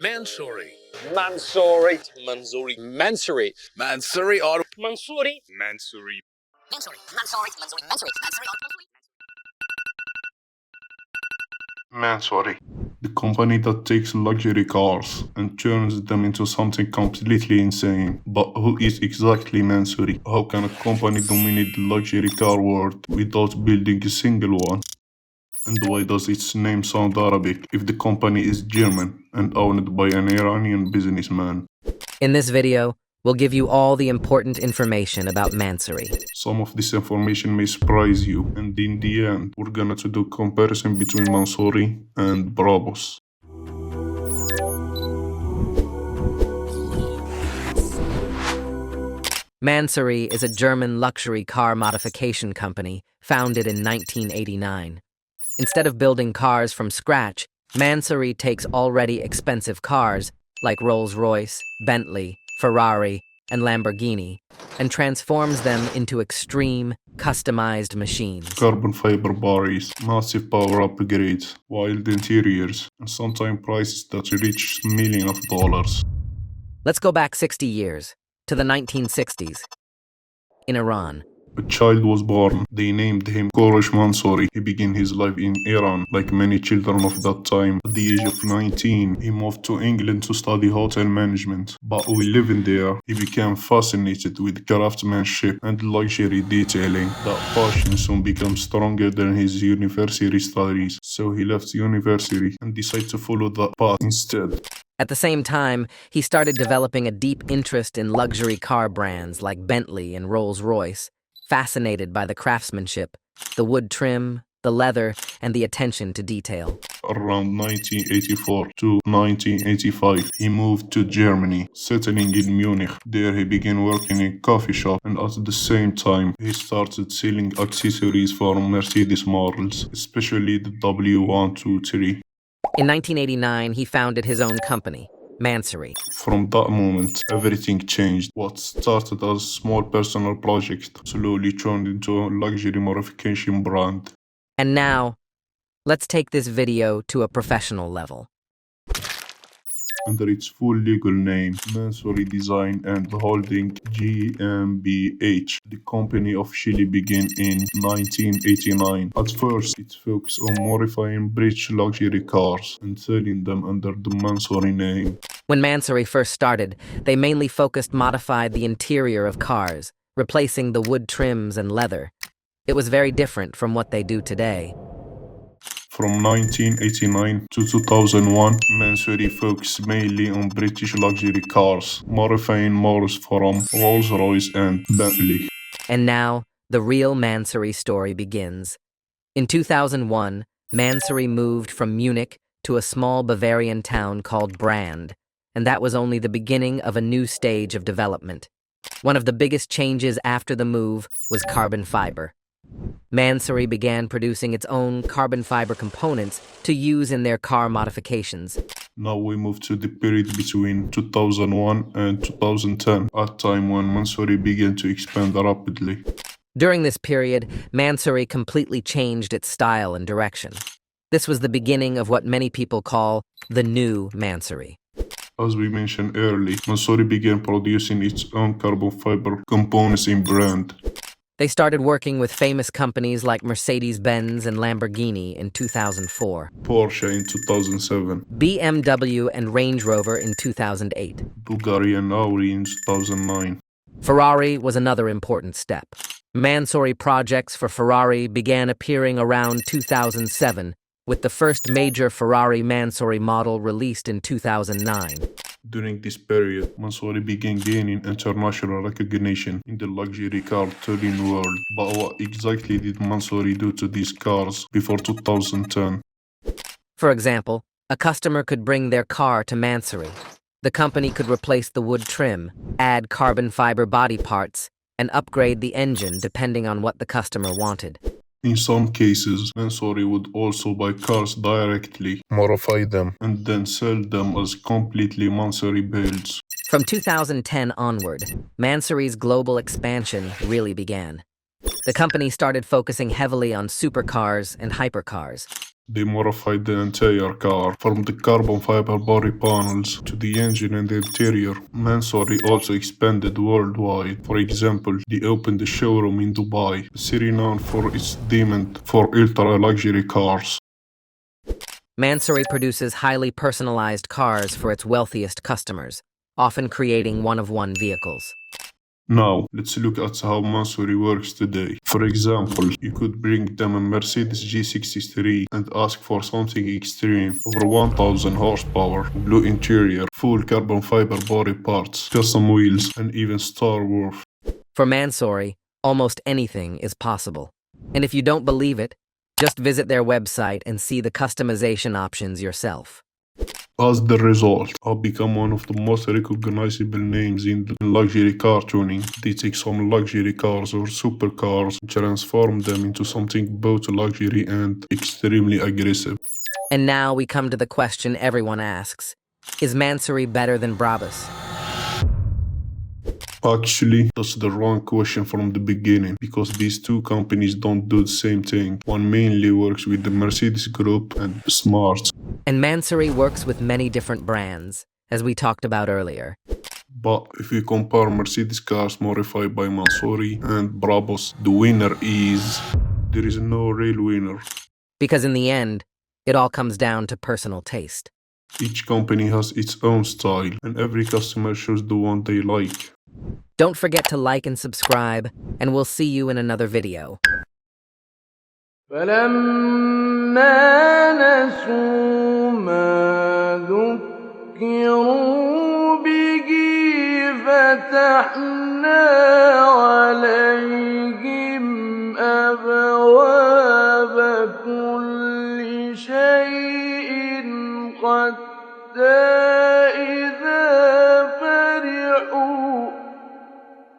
Mansory. Mansory. Mansory. Mansory. Mansory or Mansory. Mansory. Mansory, the company that takes luxury cars and turns them into something completely insane. But who is exactly Mansory? How can a company dominate the luxury car world without building a single one? And why does its name sound Arabic if the company is German and owned by an Iranian businessman? In this video, we'll give you all the important information about Mansory. Some of this information may surprise you, and in the end, we're gonna do comparison between Mansory and Brabus. Mansory is a German luxury car modification company founded in 1989. Instead of building cars from scratch, Mansory takes already expensive cars like Rolls-Royce, Bentley, Ferrari, and Lamborghini and transforms them into extreme, customized machines. Carbon fiber bodies, massive power upgrades, wild interiors, and sometimes prices that reach millions of dollars. Let's go back 60 years, to the 1960s, in Iran. A child was born. They named him Kourosh Mansory. He began his life in Iran, like many children of that time. At the age of 19, he moved to England to study hotel management. But while living there, he became fascinated with craftsmanship and luxury detailing. That passion soon became stronger than his university studies. So he left university and decided to follow that path instead. At the same time, he started developing a deep interest in luxury car brands like Bentley and Rolls-Royce, fascinated by the craftsmanship, the wood trim, the leather, and the attention to detail. Around 1984 to 1985, he moved to Germany, settling in Munich. There he began working in a coffee shop, and at the same time, he started selling accessories for Mercedes models, especially the W123. In 1989, he founded his own company, Mansory. From that moment, everything changed. What started as a small personal project slowly turned into a luxury modification brand. And now, let's take this video to a professional level. Under its full legal name, Mansory Design and Holding GmbH. The company officially began in 1989. At first, it focused on modifying British luxury cars and selling them under the Mansory name. When Mansory first started, they mainly modified the interior of cars, replacing the wood trims and leather. It was very different from what they do today. From 1989 to 2001, Mansory focused mainly on British luxury cars, modifying models from Rolls-Royce and Bentley. And now, the real Mansory story begins. In 2001, Mansory moved from Munich to a small Bavarian town called Brand, and that was only the beginning of a new stage of development. One of the biggest changes after the move was carbon fiber. Mansory began producing its own carbon fiber components to use in their car modifications. Now we move to the period between 2001 and 2010, a time when Mansory began to expand rapidly. During this period, Mansory completely changed its style and direction. This was the beginning of what many people call the new Mansory. As we mentioned earlier, Mansory began producing its own carbon fiber components in Brand. They started working with famous companies like Mercedes-Benz and Lamborghini in 2004, Porsche in 2007, BMW and Range Rover in 2008. Bulgari and Audi in 2009. Ferrari was another important step. Mansory projects for Ferrari began appearing around 2007, with the first major Ferrari Mansory model released in 2009. During this period, Mansory began gaining international recognition in the luxury car touring world. But what exactly did Mansory do to these cars before 2010? For example, a customer could bring their car to Mansory. The company could replace the wood trim, add carbon fiber body parts, and upgrade the engine depending on what the customer wanted. In some cases, Mansory would also buy cars directly, modify them, and then sell them as completely Mansory builds. From 2010 onward, Mansory's global expansion really began. The company started focusing heavily on supercars and hypercars. They modified the entire car, from the carbon fiber body panels to the engine and the interior. Mansory also expanded worldwide. For example, they opened a showroom in Dubai, a city known for its demand for ultra-luxury cars. Mansory produces highly personalized cars for its wealthiest customers, often creating one-of-one vehicles. Now, let's look at how Mansory works today. For example, you could bring them a Mercedes G63 and ask for something extreme, over 1000 horsepower, blue interior, full carbon fiber body parts, custom wheels, and even Star Wars. For Mansory, almost anything is possible. And if you don't believe it, just visit their website and see the customization options yourself. As the result, I've become one of the most recognizable names in luxury car tuning. They take some luxury cars or supercars and transform them into something both luxury and extremely aggressive. And now we come to the question everyone asks. Is Mansory better than Brabus? Actually, that's the wrong question from the beginning, because these two companies don't do the same thing. One mainly works with the Mercedes Group and Smart. And Mansory works with many different brands, as we talked about earlier. But if you compare Mercedes cars modified by Mansory and Brabus, the winner is... there is no real winner. Because in the end, it all comes down to personal taste. Each company has its own style, and every customer chooses the one they like. Don't forget to like and subscribe, and we'll see you in another video. فلما نسوا ما ذكروا به فتحنا عليهم